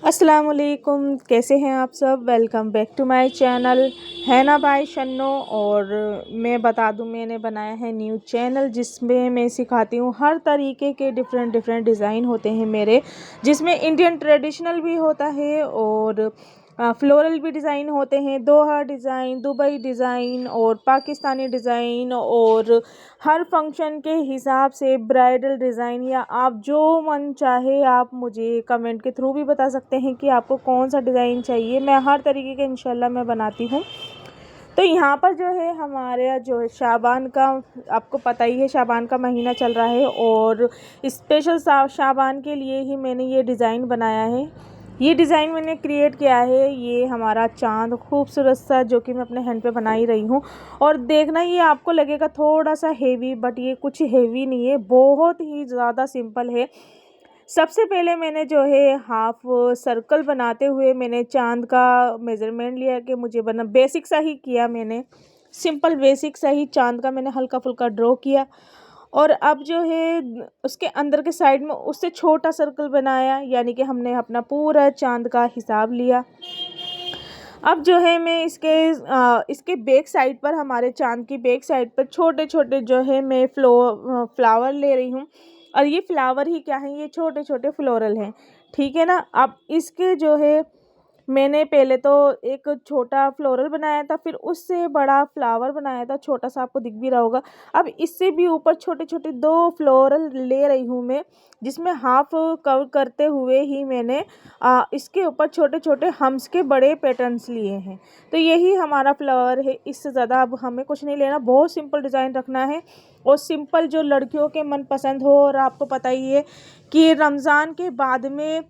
अस्सलाम वालेकुम, कैसे हैं आप सब। Welcome back to my channel Hana by Shanno. और मैं बता दूं, मैंने बनाया है न्यू चैनल जिसमें मैं सिखाती हूँ हर तरीके के डिफरेंट डिज़ाइन होते हैं मेरे, जिसमें इंडियन ट्रेडिशनल भी होता है और फ्लोरल भी डिज़ाइन होते हैं, दोहा डिज़ाइन, दुबई डिज़ाइन और पाकिस्तानी डिज़ाइन, और हर फंक्शन के हिसाब से ब्राइडल डिज़ाइन, या आप जो मन चाहे आप मुझे कमेंट के थ्रू भी बता सकते हैं कि आपको कौन सा डिज़ाइन चाहिए। मैं हर तरीके के इंशाल्लाह मैं बनाती हूँ। तो यहाँ पर जो है हमारे जो है शाबान का, आपको पता ही है शाबान का महीना चल रहा है और स्पेशल शाबान के लिए ही मैंने ये डिज़ाइन बनाया है। ये डिज़ाइन मैंने क्रिएट किया है, ये हमारा चाँद खूबसूरत सा जो कि मैं अपने हैंड पे बना ही रही हूँ। और देखना ये आपको लगेगा थोड़ा सा हेवी, बट ये कुछ हेवी नहीं है, बहुत ही ज़्यादा सिंपल है। सबसे पहले मैंने जो है हाफ सर्कल बनाते हुए मैंने चाँद का मेज़रमेंट लिया कि मुझे बना, बेसिक सा ही किया मैंने, सिंपल बेसिक सा ही चाँद का मैंने हल्का फुल्का ड्रॉ किया। और अब जो है उसके अंदर के साइड में उससे छोटा सर्कल बनाया, यानी कि हमने अपना पूरा चाँद का हिसाब लिया। अब जो है मैं इसके बैक साइड पर, हमारे चाँद की बैक साइड पर छोटे छोटे जो है मैं फ्लावर ले रही हूँ। और ये फ्लावर ही क्या है, ये छोटे छोटे फ्लोरल हैं, ठीक है ना। अब इसके जो है मैंने पहले तो एक छोटा फ्लोरल बनाया था, फिर उससे बड़ा फ्लावर बनाया था, छोटा सा आपको दिख भी रहा होगा। अब इससे भी ऊपर छोटे छोटे दो फ्लोरल ले रही हूँ मैं, जिसमें हाफ कवर करते हुए ही मैंने इसके ऊपर छोटे छोटे हम्स के बड़े पैटर्न्स लिए हैं। तो यही हमारा फ्लावर है, इससे ज़्यादा अब हमें कुछ नहीं लेना, बहुत सिंपल डिज़ाइन रखना है और सिंपल जो लड़कियों के मन पसंद हो। और आपको पता ही है कि रमज़ान के बाद में,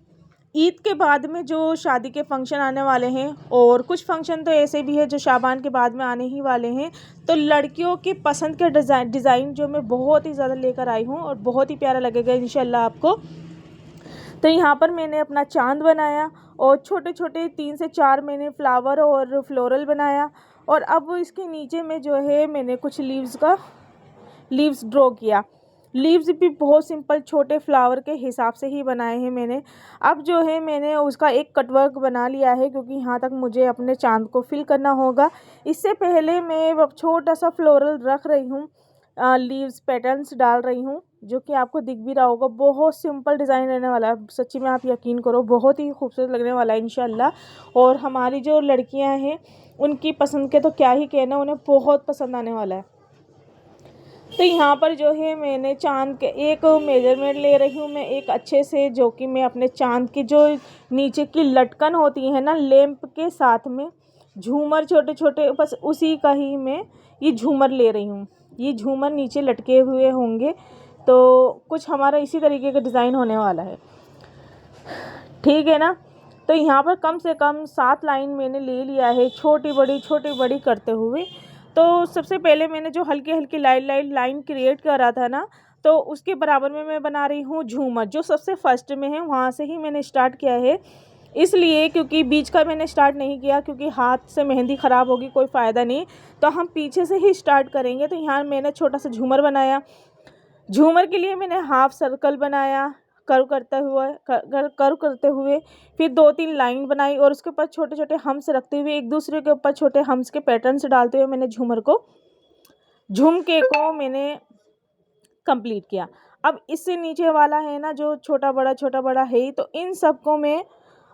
ईद के बाद में जो शादी के फंक्शन आने वाले हैं, और कुछ फंक्शन तो ऐसे भी है जो शाबान के बाद में आने ही वाले हैं, तो लड़कियों की पसंद के डिज़ाइन जो मैं बहुत ही ज़्यादा लेकर आई हूँ और बहुत ही प्यारा लगेगा इंशाल्लाह आपको। तो यहाँ पर मैंने अपना चाँद बनाया और छोटे छोटे 3 से 4 मैंने फ्लावर और फ्लोरल बनाया। और अब इसके नीचे में जो है मैंने कुछ लीव्स ड्रॉ किया। लीव्स भी बहुत सिंपल छोटे फ्लावर के हिसाब से ही बनाए हैं मैंने। अब जो है मैंने उसका एक कटवर्क बना लिया है, क्योंकि यहाँ तक मुझे अपने चाँद को फिल करना होगा। इससे पहले मैं छोटा सा फ्लोरल रख रही हूँ, लीव्स पैटर्न्स डाल रही हूँ, जो कि आपको दिख भी रहा होगा। बहुत सिंपल डिज़ाइन रहने वाला है, सच्ची में आप यकीन करो, बहुत ही खूबसूरत लगने वाला है इंशाल्लाह। और हमारी जो लड़कियाँ हैं उनकी पसंद के तो क्या ही कहना, उन्हें बहुत पसंद आने वाला है। तो यहाँ पर जो है मैंने चाँद के एक मेजरमेंट ले रही हूँ मैं एक अच्छे से, जो कि मैं अपने चाँद की जो नीचे की लटकन होती है ना, लैंप के साथ में झूमर छोटे छोटे, बस उसी का ही मैं ये झूमर ले रही हूँ। ये झूमर नीचे लटके हुए होंगे, तो कुछ हमारा इसी तरीके का डिज़ाइन होने वाला है, ठीक है ना। तो यहाँ पर कम से कम 7 लाइन मैंने ले लिया है, छोटी बड़ी करते हुए। तो सबसे पहले मैंने जो हल्की हल्की लाइन क्रिएट करा था ना, तो उसके बराबर में मैं बना रही हूँ झूमर, जो सबसे फर्स्ट में है वहाँ से ही मैंने स्टार्ट किया है। इसलिए क्योंकि बीच का मैंने स्टार्ट नहीं किया, क्योंकि हाथ से मेहंदी ख़राब होगी, कोई फ़ायदा नहीं, तो हम पीछे से ही स्टार्ट करेंगे। तो यहाँ मैंने छोटा सा झूमर बनाया। झूमर के लिए मैंने हाफ सर्कल बनाया कर्व करते हुए, फिर 2-3 लाइन बनाई और उसके ऊपर छोटे छोटे हम्स रखते हुए, एक दूसरे के ऊपर छोटे हम्स के पैटर्न्स डालते हुए मैंने झुमके को मैंने कंप्लीट किया। अब इससे नीचे वाला है ना जो छोटा बड़ा है, तो इन सबको मैं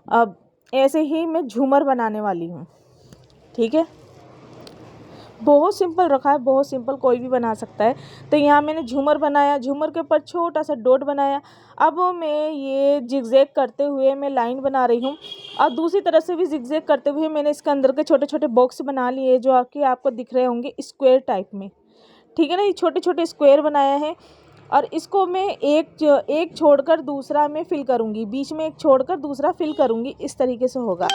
अब ऐसे ही मैं झूमर बनाने वाली हूँ, ठीक है। बहुत सिंपल रखा है, बहुत सिंपल, कोई भी बना सकता है। तो यहाँ मैंने झूमर बनाया, झूमर के ऊपर छोटा सा डॉट बनाया। अब मैं ये जिगजैग करते हुए मैं लाइन बना रही हूँ, और दूसरी तरफ से भी जिगजैग करते हुए मैंने इसके अंदर के छोटे छोटे बॉक्स बना लिए, जो आपको दिख रहे होंगे स्क्वायर टाइप में, ठीक है ना। ये छोटे छोटे स्क्वायर बनाया है, और इसको मैं एक छोड़कर दूसरा मैं फिल करूँगी, बीच में एक छोड़कर दूसरा फिल करूँगी, इस तरीके से होगा।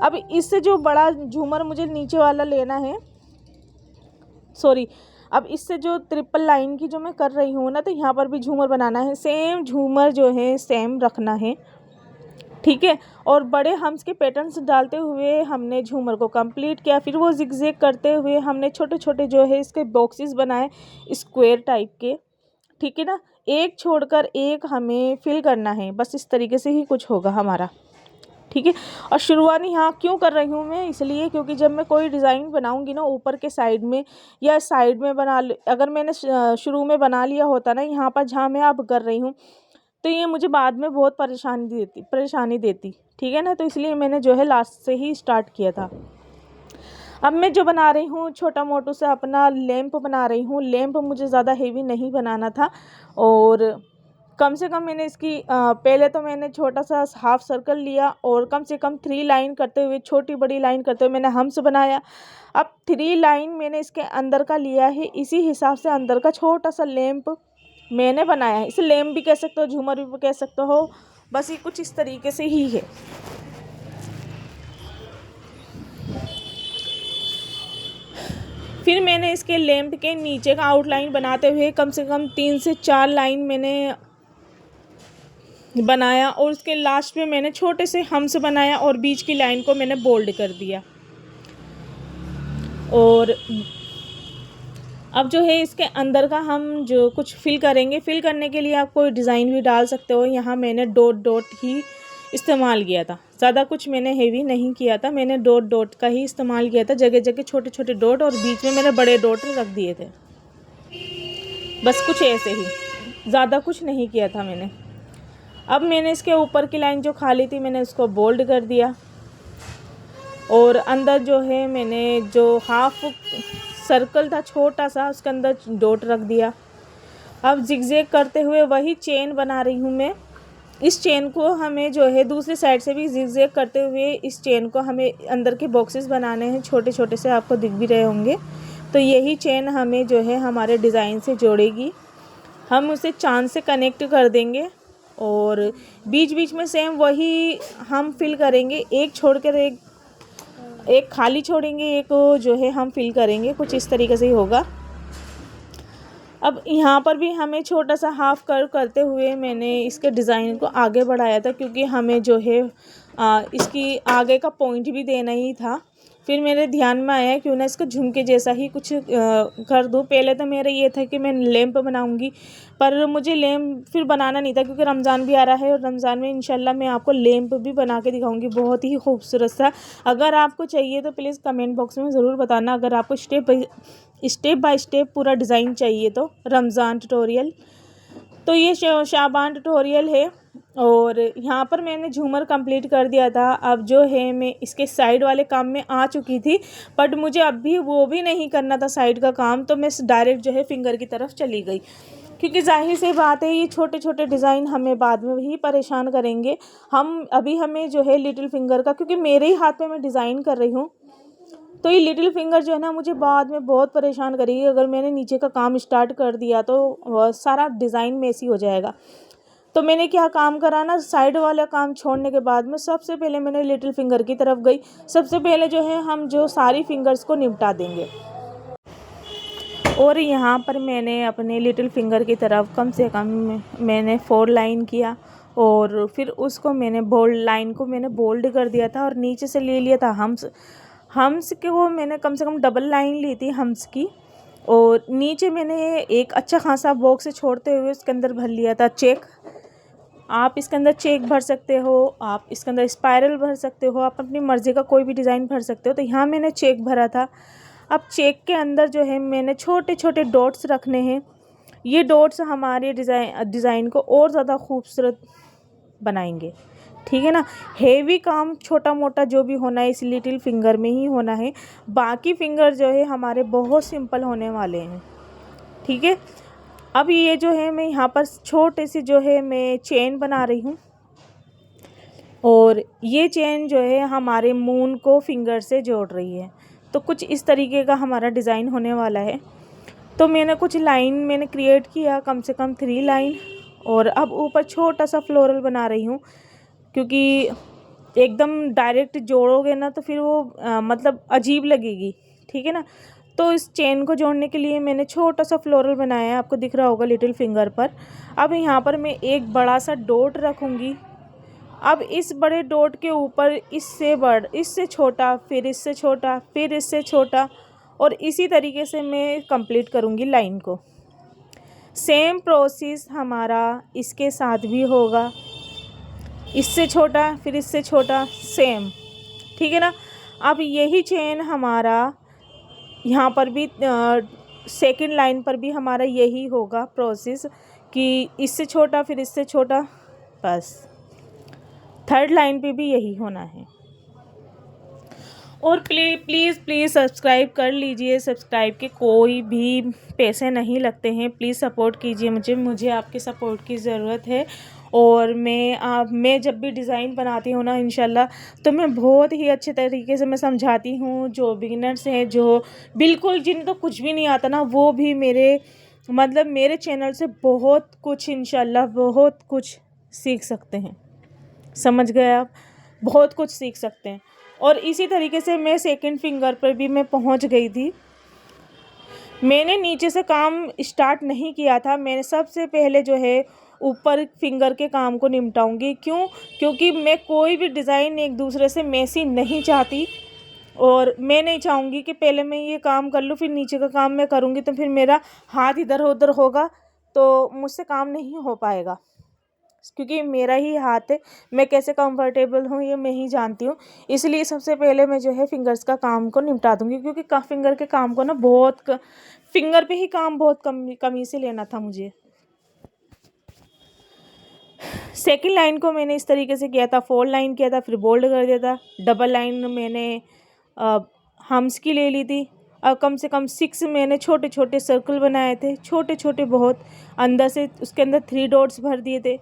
अब इससे जो बड़ा झूमर मुझे नीचे वाला लेना है, अब इससे जो ट्रिपल लाइन की जो मैं कर रही हूँ ना, तो यहाँ पर भी झूमर बनाना है, सेम झूमर जो है सेम रखना है, ठीक है। और बड़े हम्स के पैटर्न्स डालते हुए हमने झूमर को कंप्लीट किया। फिर वो जिगजैग करते हुए हमने छोटे छोटे जो है इसके बॉक्सेस बनाए स्क्वायर टाइप के, ठीक है ना। एक छोड़कर एक हमें फिल करना है, बस इस तरीके से ही कुछ होगा हमारा, ठीक है। और शुरुआत यहाँ क्यों कर रही हूँ मैं, इसलिए क्योंकि जब मैं कोई डिज़ाइन बनाऊँगी ना ऊपर के साइड में या साइड में अगर मैंने शुरू में बना लिया होता ना यहाँ पर जहाँ मैं अब कर रही हूँ, तो ये मुझे बाद में बहुत परेशानी देती, ठीक है ना। तो इसलिए मैंने जो है लास्ट से ही स्टार्ट किया था। अब मैं जो बना रही हूँ छोटा मोटू सा अपना लैंप बना रही हूँ। लैंप मुझे ज़्यादा हेवी नहीं बनाना था और कम से कम मैंने इसकी पहले तो मैंने छोटा सा हाफ सर्कल लिया और कम से कम 3 लाइन करते हुए, छोटी बड़ी लाइन करते हुए मैंने हम्स बनाया। अब 3 लाइन मैंने इसके अंदर का लिया है, इसी हिसाब से अंदर का छोटा सा लैंप मैंने बनाया है। इसे लैंप भी कह सकते हो, झूमर भी कह सकते हो, बस ये कुछ इस तरीके से ही है। फिर मैंने इसके लैंप के नीचे का आउटलाइन बनाते हुए कम से कम 3 से 4 लाइन मैंने बनाया और उसके लास्ट में मैंने छोटे से हम्स बनाया और बीच की लाइन को मैंने बोल्ड कर दिया। और अब जो है इसके अंदर का हम जो कुछ फिल करेंगे, फिल करने के लिए आप कोई डिज़ाइन भी डाल सकते हो। यहाँ मैंने डॉट ही इस्तेमाल किया था, ज़्यादा कुछ मैंने हेवी नहीं किया था, मैंने डॉट का ही इस्तेमाल किया था। जगह जगह छोटे छोटे डॉट और बीच में मैंने बड़े डॉट रख दिए थे, बस कुछ ऐसे ही, ज़्यादा कुछ नहीं किया था मैंने। अब मैंने इसके ऊपर की लाइन जो खाली थी मैंने उसको बोल्ड कर दिया और अंदर जो है मैंने जो हाफ सर्कल था छोटा सा उसके अंदर डॉट रख दिया। अब जिगजैग करते हुए वही चेन बना रही हूँ मैं। इस चेन को हमें जो है दूसरी साइड से भी जिगजैग करते हुए इस चेन को हमें अंदर के बॉक्सेस बनाने हैं, छोटे छोटे से, आपको दिख भी रहे होंगे। तो यही चेन हमें जो है हमारे डिज़ाइन से जोड़ेगी। हम उसे चांद से कनेक्ट कर देंगे और बीच बीच में सेम वही हम फिल करेंगे, एक छोड़कर एक खाली छोड़ेंगे, एक जो है हम फिल करेंगे, कुछ इस तरीके से ही होगा। अब यहाँ पर भी हमें छोटा सा हाफ कर्व करते हुए मैंने इसके डिज़ाइन को आगे बढ़ाया था, क्योंकि हमें जो है इसकी आगे का पॉइंट भी देना ही था। फिर मेरे ध्यान में आया क्यों ना इसका झुमके जैसा ही कुछ कर दूँ। पहले तो मेरा ये था कि मैं लैंप बनाऊंगी, पर मुझे लैंप फिर बनाना नहीं था क्योंकि रमज़ान भी आ रहा है और रमज़ान में इंशाल्लाह मैं आपको लैंप भी बना के दिखाऊंगी, बहुत ही खूबसूरत सा। अगर आपको चाहिए तो प्लीज़ कमेंट बॉक्स में ज़रूर बताना। अगर आपको स्टेप बाय स्टेप पूरा डिज़ाइन चाहिए तो रमज़ान ट्यूटोरियल, तो ये शाबान ट्यूटोरियल है। और यहाँ पर मैंने झूमर कंप्लीट कर दिया था। अब जो है मैं इसके साइड वाले काम में आ चुकी थी, बट मुझे अब भी वो भी नहीं करना था साइड का काम, तो मैं डायरेक्ट जो है फिंगर की तरफ चली गई, क्योंकि जाहिर सी बात है ये छोटे छोटे डिज़ाइन हमें बाद में ही परेशान करेंगे। हमें जो है लिटिल फिंगर का, क्योंकि मेरे ही हाथ में मैं डिज़ाइन कर रही हूँ, तो ये लिटिल फिंगर जो है ना मुझे बाद में बहुत परेशान करेगी। अगर मैंने नीचे का काम स्टार्ट कर दिया तो सारा डिज़ाइन मेसी हो जाएगा। तो मैंने क्या काम करा ना, साइड वाला काम छोड़ने के बाद में सबसे पहले मैंने लिटिल फिंगर की तरफ गई। सबसे पहले जो है हम जो सारी फिंगर्स को निपटा देंगे। और यहाँ पर मैंने अपने लिटिल फिंगर की तरफ कम से कम मैंने 4 लाइन किया और फिर उसको मैंने लाइन को मैंने बोल्ड कर दिया था और नीचे से ले लिया था हम्स के, वो मैंने कम से कम डबल लाइन ली थी हम्स की। और नीचे मैंने एक अच्छा खासा बॉक्स छोड़ते हुए उसके अंदर भर लिया था चेक। आप इसके अंदर चेक भर सकते हो, आप इसके अंदर स्पाइरल भर सकते हो, आप अपनी मर्ज़ी का कोई भी डिज़ाइन भर सकते हो। तो यहाँ मैंने चेक भरा था। अब चेक के अंदर जो है मैंने छोटे छोटे डॉट्स रखने हैं। ये डॉट्स हमारे डिज़ाइन को और ज़्यादा खूबसूरत बनाएंगे, ठीक है ना। हेवी काम छोटा मोटा जो भी होना है इस लिटिल फिंगर में ही होना है, बाकी फिंगर जो है हमारे बहुत सिंपल होने वाले हैं, ठीक है। अब ये जो है मैं यहाँ पर छोटे से जो है मैं चेन बना रही हूँ और ये चेन जो है हमारे मून को फिंगर से जोड़ रही है। तो कुछ इस तरीके का हमारा डिज़ाइन होने वाला है। तो मैंने कुछ लाइन मैंने क्रिएट किया, कम से कम 3 लाइन, और अब ऊपर छोटा सा फ्लोरल बना रही हूँ, क्योंकि एकदम डायरेक्ट जोड़ोगे ना तो फिर वो मतलब अजीब लगेगी, ठीक है ना। तो इस चेन को जोड़ने के लिए मैंने छोटा सा फ्लोरल बनाया है, आपको दिख रहा होगा लिटिल फिंगर पर। अब यहाँ पर मैं एक बड़ा सा डॉट रखूँगी। अब इस बड़े डॉट के ऊपर इससे छोटा, फिर इससे छोटा, फिर इससे छोटा, और इसी तरीके से मैं कंप्लीट करूँगी लाइन को। सेम प्रोसेस हमारा इसके साथ भी होगा। इससे छोटा, फिर इससे छोटा, सेम, ठीक है ना। अब यही चेन हमारा यहाँ पर भी सेकंड लाइन पर भी हमारा यही होगा प्रोसेस कि इससे छोटा, फिर इससे छोटा, बस थर्ड लाइन पे भी यही होना है। और प्लीज़ सब्सक्राइब कर लीजिए। सब्सक्राइब के कोई भी पैसे नहीं लगते हैं। प्लीज़ सपोर्ट कीजिए मुझे आपके सपोर्ट की ज़रूरत है। और मैं जब भी डिज़ाइन बनाती हूँ ना इंशाल्लाह, तो मैं बहुत ही अच्छे तरीके से मैं समझाती हूँ। जो बिगिनर्स हैं, जो बिल्कुल जिनको कुछ भी नहीं आता ना, वो भी मेरे चैनल से बहुत कुछ इंशाल्लाह बहुत कुछ सीख सकते हैं। समझ गए आप? बहुत कुछ सीख सकते हैं। और इसी तरीके से मैं सेकंड फिंगर पर भी मैं पहुंच गई थी। मैंने नीचे से काम स्टार्ट नहीं किया था। मैंने सबसे पहले जो है ऊपर फिंगर के काम को निपटाऊंगी। क्योंकि मैं कोई भी डिज़ाइन एक दूसरे से मैसी नहीं चाहती। और मैं नहीं चाहूँगी कि पहले मैं ये काम कर लूँ, फिर नीचे का काम मैं करूँगी तो फिर मेरा हाथ इधर उधर होगा, तो मुझसे काम नहीं हो पाएगा। क्योंकि मेरा ही हाथ है, मैं कैसे कंफर्टेबल हूँ ये मैं ही जानती हूँ। इसलिए सबसे पहले मैं जो है फिंगर्स का काम को निपटा दूँगी। क्योंकि फिंगर के काम को ना फिंगर पे ही काम बहुत कमी से लेना था मुझे। सेकंड लाइन को मैंने इस तरीके से किया था, 4 लाइन किया था, फिर बोल्ड कर दिया था। डबल लाइन मैंने हम्स की ले ली थी। और कम से कम 6 मैंने छोटे छोटे सर्कल बनाए थे, छोटे छोटे बहुत, अंदर से उसके अंदर 3 डॉट्स भर दिए थे।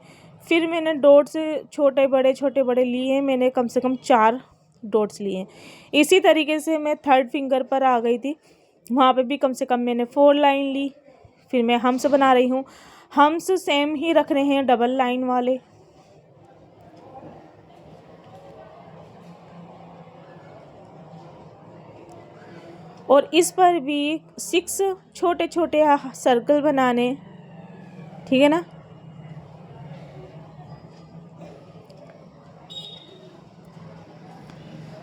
फिर मैंने डॉट्स छोटे बड़े लिए, मैंने कम से कम 4 डॉट्स लिए। इसी तरीके से मैं थर्ड फिंगर पर आ गई थी। वहाँ पे भी कम से कम मैंने 4 लाइन ली। फिर मैं हम्स बना रही हूँ। हम्स सेम ही रख रहे हैं, डबल लाइन वाले। और इस पर भी 6 छोटे छोटे सर्कल बनाने, ठीक है ना।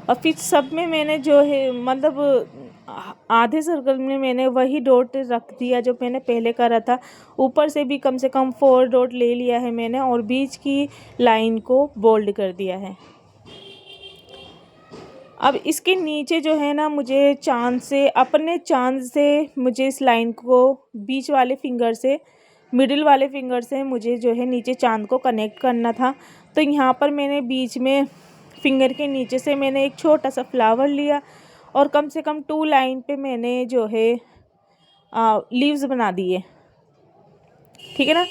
और फिर सब में मैंने जो है आधे सर्कल में मैंने वही डॉट रख दिया जो मैंने पहले करा था। ऊपर से भी कम से कम 4 डॉट ले लिया है मैंने, और बीच की लाइन को बोल्ड कर दिया है। अब इसके नीचे जो है ना, मुझे अपने चांद से मुझे इस लाइन को बीच वाले फिंगर से, मिडिल वाले फिंगर से मुझे जो है नीचे चांद को कनेक्ट करना था। तो यहाँ पर मैंने बीच में फिंगर के नीचे से मैंने एक छोटा सा फ्लावर लिया, और कम से कम 2 लाइन पे मैंने जो है लीव्स बना दिए, ठीक है ना।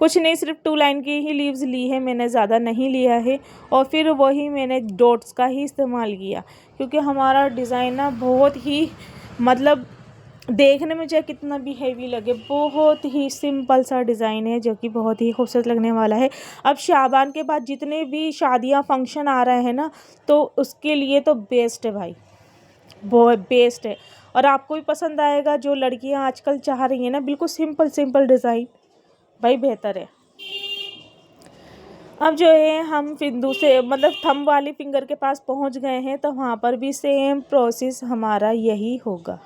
कुछ नहीं, सिर्फ 2 लाइन की ही लीव्स ली है मैंने, ज़्यादा नहीं लिया है। और फिर वही मैंने डॉट्स का ही इस्तेमाल किया। क्योंकि हमारा डिज़ाइन ना बहुत ही देखने में चाहे कितना भी हेवी लगे, बहुत ही सिंपल सा डिज़ाइन है जो कि बहुत ही खूबसूरत लगने वाला है। अब शाबान के बाद जितने भी शादियाँ फंक्शन आ रहे हैं ना, तो उसके लिए तो बेस्ट है भाई, बहुत बेस्ट है। और आपको भी पसंद आएगा। जो लड़कियाँ आजकल चाह रही हैं ना बिल्कुल सिंपल डिज़ाइन, भाई बेहतर है। अब जो है हम फिर दूसरे थंब वाली फिंगर के पास पहुंच गए हैं, तो वहाँ पर भी सेम प्रोसेस हमारा यही होगा।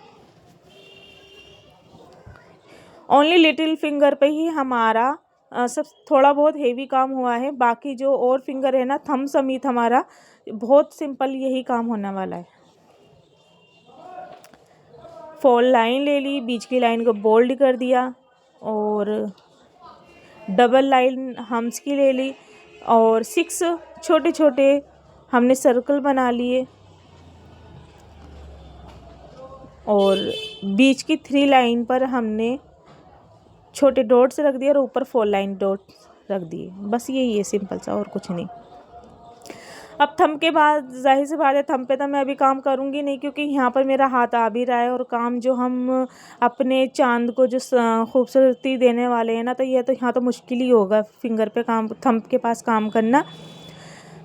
ओनली लिटिल फिंगर पे ही हमारा सब थोड़ा बहुत हेवी काम हुआ है। बाकी जो और फिंगर है ना, थंब समेत हमारा बहुत सिंपल यही काम होने वाला है। 4 लाइन ले ली, बीच की लाइन को बोल्ड कर दिया, और डबल लाइन हम्स की ले ली, और 6 छोटे छोटे हमने सर्कल बना लिए, और बीच की 3 लाइन पर हमने छोटे डॉट्स रख दिए, और ऊपर 4 लाइन डॉट्स रख दिए। बस यही है, सिंपल सा, और कुछ नहीं। अब थंब के बाद जाहिर सी बात है, थंब पे तो मैं अभी काम करूँगी नहीं, क्योंकि यहाँ पर मेरा हाथ आ भी रहा है। और काम जो हम अपने चांद को जो खूबसूरती देने वाले हैं ना, तो यह तो यहाँ तो मुश्किल ही होगा फिंगर पे काम, थंब के पास काम करना।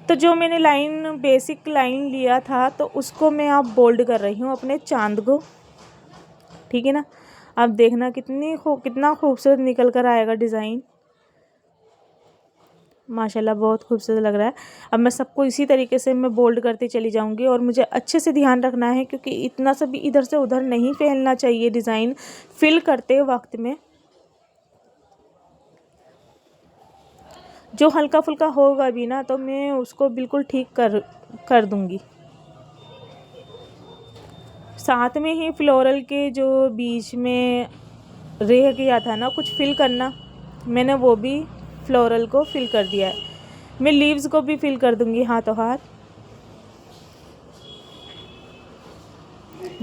तो जो मैंने बेसिक लाइन लिया था, तो उसको मैं अब बोल्ड कर रही हूँ अपने चांद को, ठीक है ना। अब देखना कितना खूबसूरत निकल कर आएगा डिज़ाइन। माशाल्लाह बहुत खूबसूरत लग रहा है। अब मैं सबको इसी तरीके से मैं बोल्ड करती चली जाऊंगी, और मुझे अच्छे से ध्यान रखना है, क्योंकि इतना सा भी इधर से उधर नहीं फैलना चाहिए डिज़ाइन फिल करते वक्त में। जो हल्का फुल्का होगा भी ना तो मैं उसको बिल्कुल ठीक कर दूँगी। साथ में ही फ्लोरल के जो बीच में रह गया था ना कुछ फिल करना, मैंने वो भी फ्लोरल को फिल कर दिया है। मैं लीव्स को भी फिल कर दूँगी हाथों हाथ।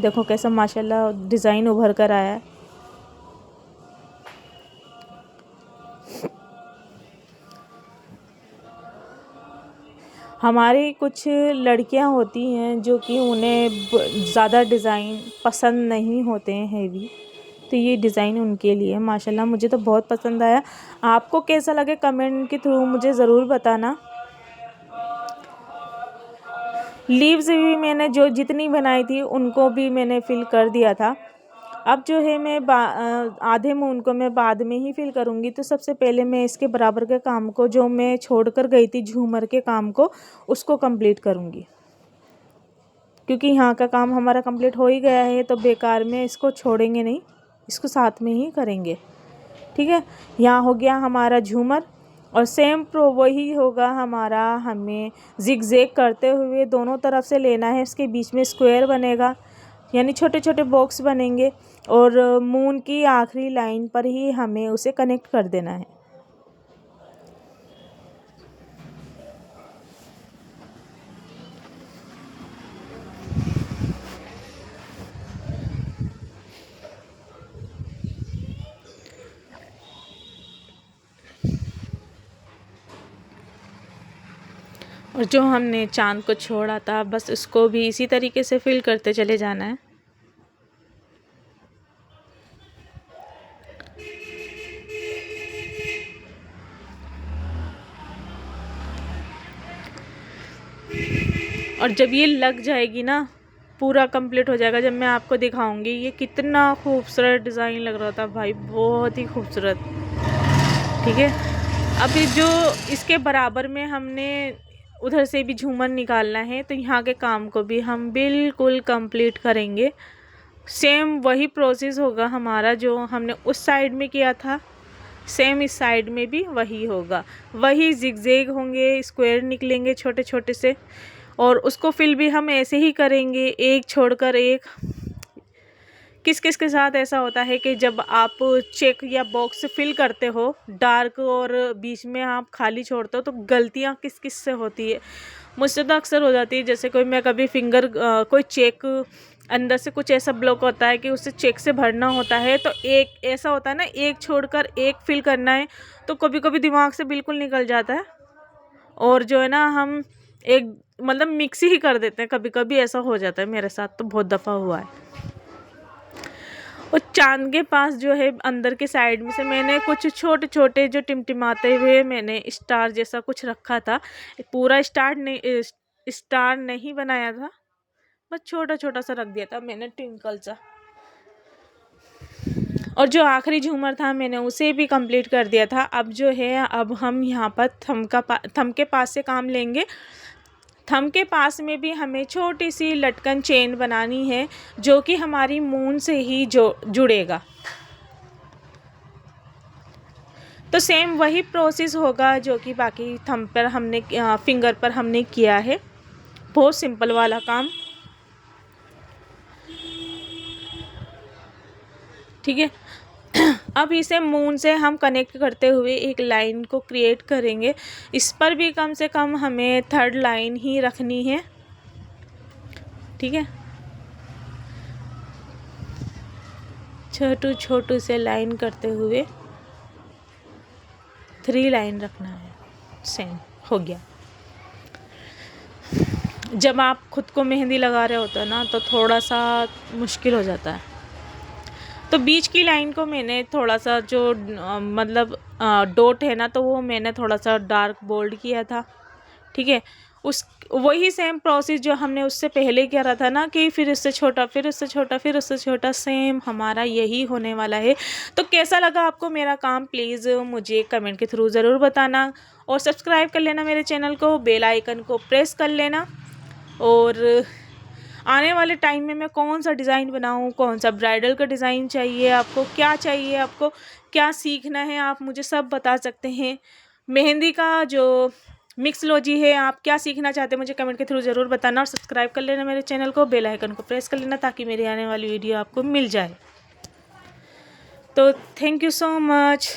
देखो कैसा माशाल्लाह डिज़ाइन उभर कर आया है। हमारी कुछ लड़कियां होती हैं जो कि उन्हें ज़्यादा डिज़ाइन पसंद नहीं होते हैं हेवी, तो ये डिज़ाइन उनके लिए माशाल्लाह मुझे तो बहुत पसंद आया। आपको कैसा लगे कमेंट के थ्रू मुझे ज़रूर बताना। लीव्स भी मैंने जो जितनी बनाई थी उनको भी मैंने फिल कर दिया था। अब जो है मैं आधे मून को मैं बाद में ही फिल करूँगी। तो सबसे पहले मैं इसके बराबर के काम को जो मैं छोड़ कर गई थी झूमर के काम को उसको कंप्लीट करूँगी, क्योंकि यहाँ का काम हमारा कंप्लीट हो ही गया है तो बेकार में इसको छोड़ेंगे नहीं, इसको साथ में ही करेंगे। ठीक है, यहाँ हो गया हमारा झूमर और सेम प्रो वही होगा हमारा। हमें जिगजैग करते हुए दोनों तरफ से लेना है, इसके बीच में स्क्वायर बनेगा यानी छोटे छोटे बॉक्स बनेंगे और मून की आखिरी लाइन पर ही हमें उसे कनेक्ट कर देना है। और जो हमने चांद को छोड़ा था बस उसको भी इसी तरीके से फिल करते चले जाना है। और जब ये लग जाएगी ना पूरा कंप्लीट हो जाएगा, जब मैं आपको दिखाऊंगी ये कितना खूबसूरत डिज़ाइन लग रहा था भाई, बहुत ही खूबसूरत। ठीक है, अभी जो इसके बराबर में हमने उधर से भी झूमर निकालना है तो यहाँ के काम को भी हम बिल्कुल कंप्लीट करेंगे। सेम वही प्रोसेस होगा हमारा जो हमने उस साइड में किया था, सेम इस साइड में भी वही होगा। वही जिगजैग होंगे, स्क्वायर निकलेंगे छोटे छोटे से और उसको फिल भी हम ऐसे ही करेंगे, एक छोड़कर एक। किस किस के साथ ऐसा होता है कि जब आप चेक या बॉक्स फिल करते हो डार्क और बीच में आप खाली छोड़ते हो तो गलतियां किस किस से होती है। मुझसे तो अक्सर हो जाती है, जैसे कोई मैं कभी फिंगर कोई चेक अंदर से कुछ ऐसा ब्लॉक होता है कि उसे चेक से भरना होता है तो एक ऐसा होता है ना, एक छोड़कर एक फिल करना है तो कभी कभी दिमाग से बिल्कुल निकल जाता है और जो है ना हम एक मतलब मिक्स ही कर देते हैं। कभी कभी ऐसा हो जाता है, मेरे साथ तो बहुत दफ़ा हुआ है। और चांद के पास जो है अंदर के साइड में से मैंने कुछ छोटे छोटे जो टिमटिमाते हुए मैंने स्टार जैसा कुछ रखा था। पूरा स्टार नहीं बनाया था, बस छोटा छोटा सा रख दिया था मैंने ट्विंकल सा। और जो आखिरी झूमर था मैंने उसे भी कंप्लीट कर दिया था। अब जो है अब हम यहाँ पर थम के पास से काम लेंगे। थम के पास में भी हमें छोटी सी लटकन चेन बनानी है जो कि हमारी मून से ही जुड़ेगा। तो सेम वही प्रोसेस होगा जो कि बाकी थम पर हमने फिंगर पर हमने किया है, बहुत सिंपल वाला काम। ठीक है, अब इसे मून से हम कनेक्ट करते हुए एक लाइन को क्रिएट करेंगे। इस पर भी कम से कम हमें 3rd लाइन ही रखनी है। ठीक है, छोटू छोटू से लाइन करते हुए 3 लाइन रखना है। सेम हो गया। जब आप खुद को मेहंदी लगा रहे होते हो ना तो थोड़ा सा मुश्किल हो जाता है, तो बीच की लाइन को मैंने थोड़ा सा जो मतलब डॉट है ना तो वो मैंने थोड़ा सा डार्क बोल्ड किया था। ठीक है, उस वही सेम प्रोसेस जो हमने उससे पहले किया रहा था ना कि फिर उससे छोटा, फिर उससे छोटा, फिर उससे छोटा, सेम हमारा यही होने वाला है। तो कैसा लगा आपको मेरा काम प्लीज़ मुझे कमेंट के थ्रू ज़रूर बताना और सब्सक्राइब कर लेना मेरे चैनल को, बेल आइकन को प्रेस कर लेना। और आने वाले टाइम में मैं कौन सा डिज़ाइन बनाऊँ, कौन सा ब्राइडल का डिज़ाइन चाहिए आपको, क्या चाहिए, आपको क्या सीखना है, आप मुझे सब बता सकते हैं। मेहंदी का जो मिक्सोलॉजी है, आप क्या सीखना चाहते हैं मुझे कमेंट के थ्रू ज़रूर बताना, और सब्सक्राइब कर लेना मेरे चैनल को, बेल आइकन को प्रेस कर लेना ताकि मेरी आने वाली वीडियो आपको मिल जाए। तो थैंक यू सो मच।